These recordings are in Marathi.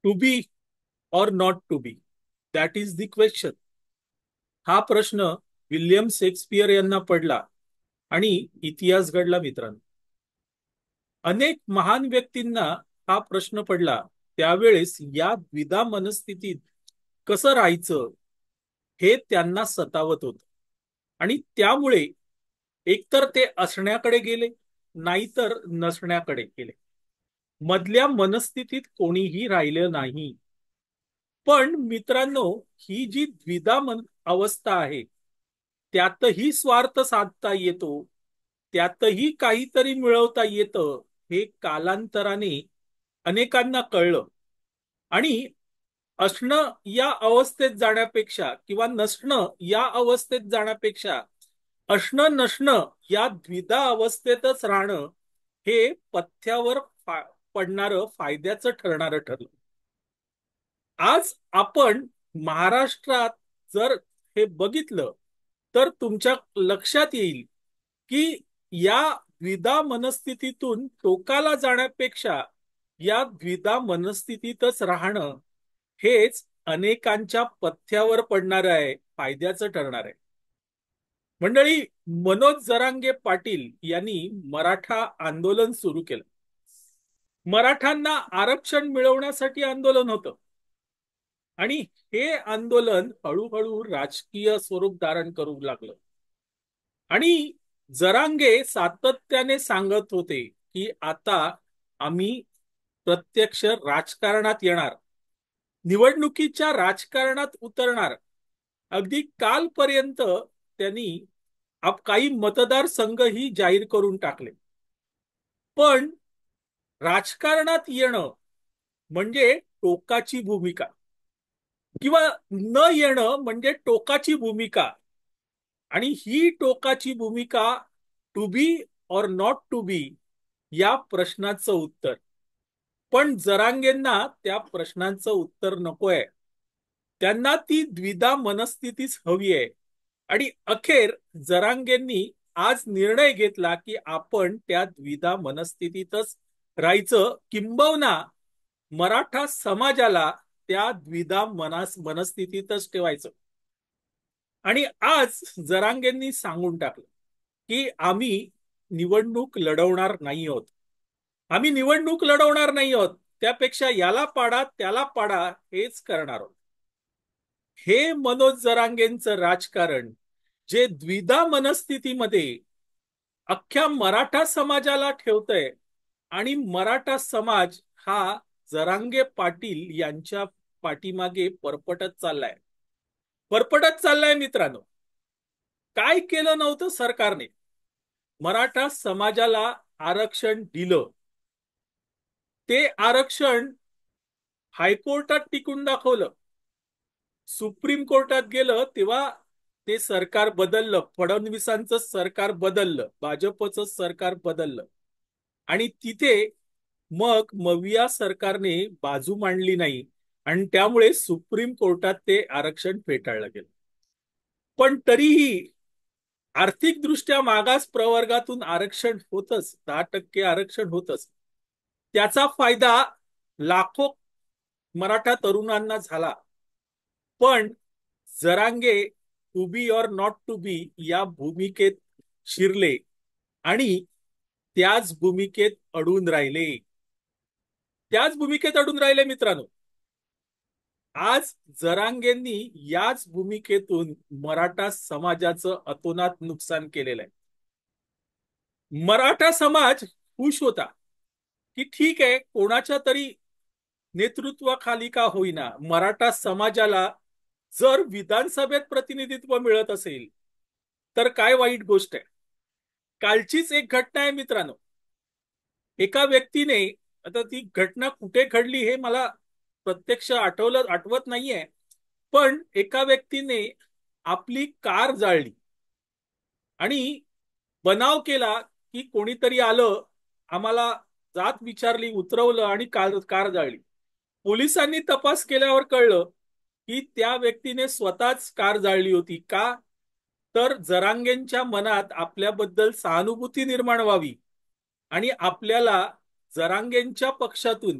To be or not to be, that is the question. हा प्रश्न विल्यम शेक्सपियर यांना पडला आणि इतिहास घडला मित्रांनो. अनेक महान व्यक्तींना हा प्रश्न पडला. त्यावेळेस या द्विधा मनस्थितीत कसं राहायचं हे त्यांना सतावत होतं. आणि त्यामुळे एकतर ते असण्याकडे गेले, नाहीतर नसण्याकडे गेले. मधल्या मनस्थितीत कोणीही राहिलं नाही. पण मित्रांनो, ही जी द्विधा अवस्था आहे, त्यातही स्वार्थ साधता येतो, त्यातही काहीतरी मिळवता येतं, हे कालांतराने अनेकांना कळलं. आणि असणं या अवस्थेत जाण्यापेक्षा किंवा नसणं या अवस्थेत जाण्यापेक्षा असणं नसणं या द्विधा अवस्थेतच राहणं हे पथ्यावर पडणारं, फायद्याचं ठरणारं ठरलं. आज आपण महाराष्ट्रात जर हे बघितलं तर तुमच्या लक्षात येईल की या द्विधा मनस्थितीतून टोकाला जाण्यापेक्षा या द्विधा मनस्थितीतच राहणं हेच अनेकांच्या पथ्यावर पडणार आहे, फायद्याचं ठरणार आहे. मंडळी, मनोज जरांगे पाटील यांनी मराठा आंदोलन सुरू केलं. मराठांना आरक्षण मिळवण्यासाठी आंदोलन होतं. आणि हे आंदोलन हळूहळू राजकीय स्वरूप धारण करू लागलं. आणि जरांगे सातत्याने सांगत होते की आता आम्ही प्रत्यक्ष राजकारणात येणार, निवडणुकीच्या राजकारणात उतरणार. अगदी कालपर्यंत त्यांनी काही मतदारसंघही जाहीर करून टाकले. पण राजकारणात येणं म्हणजे टोकाची भूमिका, किंवा न येणं म्हणजे टोकाची भूमिका. आणि ही टोकाची भूमिका, to be or not to बी या प्रश्नाचं उत्तर. पण जरांगेंना त्या प्रश्नांचं उत्तर नकोय. त्यांना ती द्विधा मनस्थितीच हवी आहे. आणि अखेर जरांगेंनी आज निर्णय घेतला की आपण त्या द्विधा मनस्थितीतच राहायचं, किंबहुना मराठा समाजाला त्या द्विधा मनस्थितीतच ठेवायचं. आणि आज जरांगेंनी सांगून टाकलं की आम्ही निवडणूक लढवणार नाही आहोत. आम्ही निवडणूक लढवणार नाही आहोत, त्यापेक्षा याला पाडा त्याला पाडा हेच करणार आहोत. हे मनोज जरांगेंचं राजकारण, जे द्विधा मनस्थितीमध्ये अख्ख्या मराठा समाजाला ठेवतंय. आणि मराठा समाज हा जरांगे पाटील यांच्या पाठीमागे परपटत चाललाय मित्रांनो. काय केलं नव्हतं सरकारने? मराठा समाजाला आरक्षण दिलं. ते आरक्षण हायकोर्टात टिकून दाखवलं. सुप्रीम कोर्टात गेलं तेव्हा ते सरकार बदललं. फडणवीसांचं सरकार बदललं, भाजपचं सरकार बदललं. आणि तिथे मग मविया सरकारने बाजू मांडली नाही आणि त्यामुळे सुप्रीम कोर्टात ते आरक्षण फेटाळलं गेलं. पण तरीही आर्थिकदृष्ट्या मागास प्रवर्गातून आरक्षण होतच, 10% आरक्षण होतच. त्याचा फायदा लाखो मराठा तरुणांना झाला. पण Jarange to be or not to बी या भूमिकेत शिरले आणि त्याच भूमिकेत अडून राहिले. मित्रांनो. आज जरांगेंनी याच भूमिकेतून मराठा समाजाचं अतोनात नुकसान केलेलं आहे. मराठा समाज खुश होता की ठीक आहे, कोणाच्या तरी नेतृत्वाखाली का होईना मराठा समाजाला जर विधानसभेत प्रतिनिधित्व मिळत असेल तर काय वाईट गोष्ट आहे. कालचीच एक घटना आहे मित्रांनो. एका व्यक्तीने, आता ती घटना कुठे घडली हे मला प्रत्यक्ष आठवत नाहीये, पण एका व्यक्तीने आपली कार जाळली आणि बनाव केला की कोणीतरी आलं, आम्हाला जात विचारली, उतरवलं आणि कार जाळली. पोलिसांनी तपास केल्यावर कळलं की त्या व्यक्तीने स्वतःच कार जाळली होती. का? तर जरांगेंच्या मनात आपल्याबद्दल सहानुभूती निर्माण व्हावी आणि आपल्याला जरांगेंच्या पक्षातून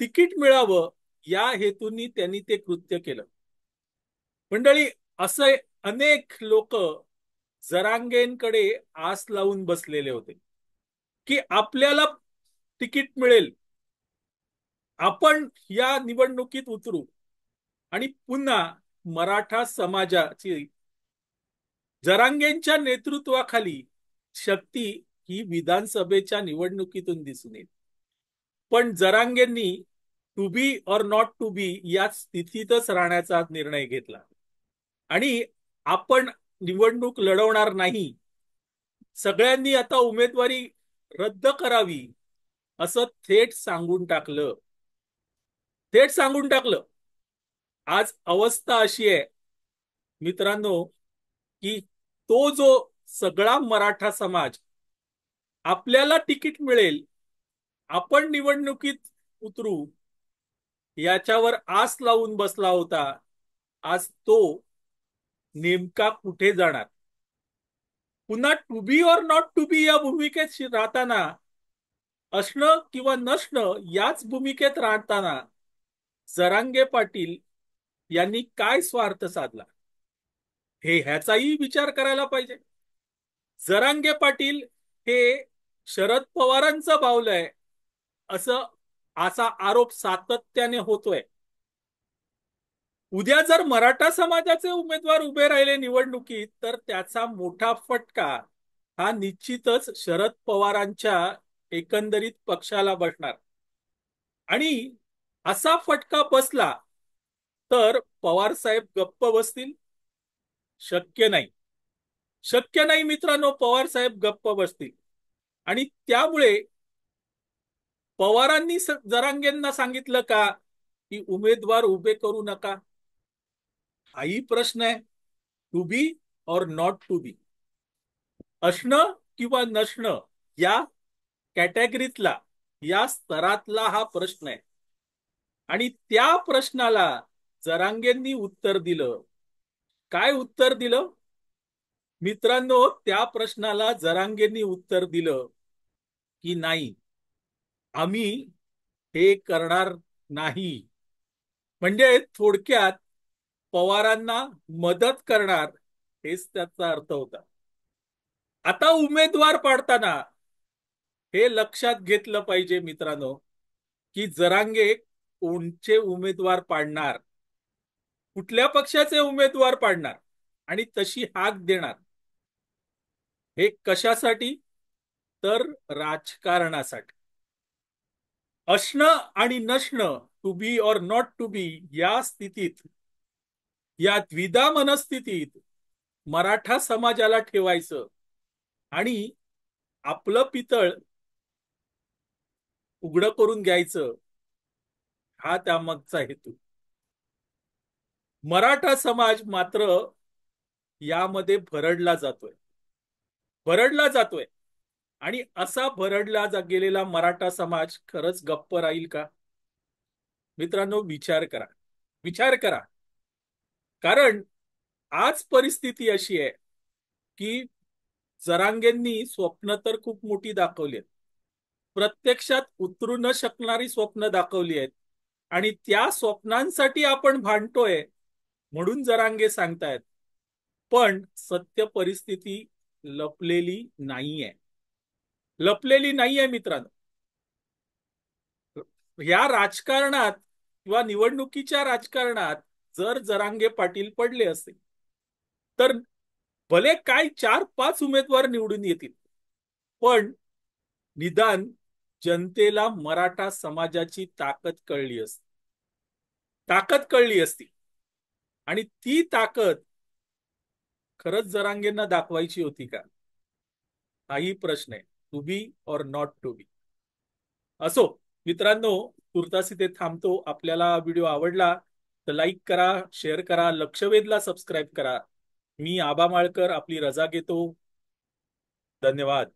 तिकीट मिळावं या हेतूंनी त्यांनी ते कृत्य केलं. मंडळी, असे अनेक लोक जरांगेंकडे आस लावून बसलेले होते की आपल्याला तिकीट मिळेल, आपण या निवडणुकीत उतरू आणि पुन्हा मराठा समाजाची जरांगेंच्या नेतृत्वाखाली शक्ती ही विधानसभेच्या निवडणुकीतून दिसून येईल. पण जरांगेंनी to be or not to बी या स्थितीतच राहण्याचा निर्णय घेतला आणि आपण निवडणूक लढवणार नाही, सगळ्यांनी आता उमेदवारी रद्द करावी असं थेट सांगून टाकलं. थेट सांगून टाकलं. आज अवस्था अशी आहे मित्रांनो की तो जो सगळा मराठा समाज आपल्याला तिकीट मिळेल, आपण निवडणुकीत उतरू याच्यावर आस लावून बसला होता, आज तो नेमका कुठे जाणार? पुन्हा to be or not to बी या भूमिकेत राहताना, असणं किंवा नसणं याच भूमिकेत राहताना जरांगे पाटील यांनी काय स्वार्थ साधला हे ह्याचाही विचार करायला पाहिजे. जरांगे पाटील हे शरद पवारांचं बावलंय असं असा आरोप सातत्याने होतोय. उद्या जर मराठा समाजाचे उमेदवार उभे राहिले निवडणुकीत तर त्याचा मोठा फटका हा निश्चितच शरद पवारांच्या एकंदरीत पक्षाला बसणार. आणि असा फटका बसला तर पवार साहेब गप्प बसतील? शक्य नाही. शक्य नाही मित्रांनो, पवार साहेब गप्प बसतील. आणि त्यामुळे पवारांनी जरांगेंना सांगितलं का की उमेदवार उभे करू नका? हाही प्रश्न आहे. To be or not to बी, असणं किंवा नसणं या कॅटेगरीतला, या स्तरातला हा प्रश्न आहे. आणि त्या प्रश्नाला जरांगेंनी उत्तर दिलं. काय उत्तर दिलं मित्रांनो? त्या प्रश्नाला जरांगेंनी उत्तर दिलं की नाही, आम्ही हे करणार नाही. म्हणजे थोडक्यात पवारांना मदत करणार, हेच त्याचा अर्थ होता. आता उमेदवार पाडताना हे लक्षात घेतलं पाहिजे मित्रांनो की जरांगे कोणचे उमेदवार पाडणार, कुठल्या पक्षाचे उमेदवार पाडणार आणि तशी हाक देणार. हे कशासाठी? तर राजकारणासाठी. असणं आणि नसणं, to be or not to बी या स्थितीत, या द्विधा मनस्थितीत मराठा समाजाला ठेवायचं आणि आपलं पितळ उघडं करून घ्यायचं, हा त्यामागचा हेतू. मराठा समाज मात्र यामध्ये भरडला जातोय. भरडला जातोय. आणि असा भरडला गेलेला मराठा समाज खरंच गप्प राहील का? मित्रांनो, विचार करा. विचार करा. कारण आज परिस्थिती अशी आहे की जरांगेंनी स्वप्न तर खूप मोठी दाखवली आहेत, प्रत्यक्षात उतरू न शकणारी स्वप्न दाखवली आहेत. आणि त्या स्वप्नांसाठी आपण भांडतोय म्हणून जरांगे सांगतायत. पण सत्य परिस्थिती लपलेली नाहीये. लपलेली नाहीये मित्रांनो. या राजकारणात किंवा निवडणुकीच्या राजकारणात जर जरांगे पाटील पडले असते तर भले काय 4-5 उमेदवार निवडून येतील, पण निदान जनतेला मराठा समाजाची ताकद कळली असती. ताकद कळली असती. आणि ती ताकद खरंच जरांगेंना दाखवायची होती का? हाही प्रश्न आहे. To be or not to बी. असो मित्रांनो, तुर्तास इथे थांबतो. आपल्याला व्हिडिओ आवडला तर लाईक करा, शेअर करा, लक्षवेधला सबस्क्राईब करा. मी आबा माळकर आपली रजा घेतो. धन्यवाद.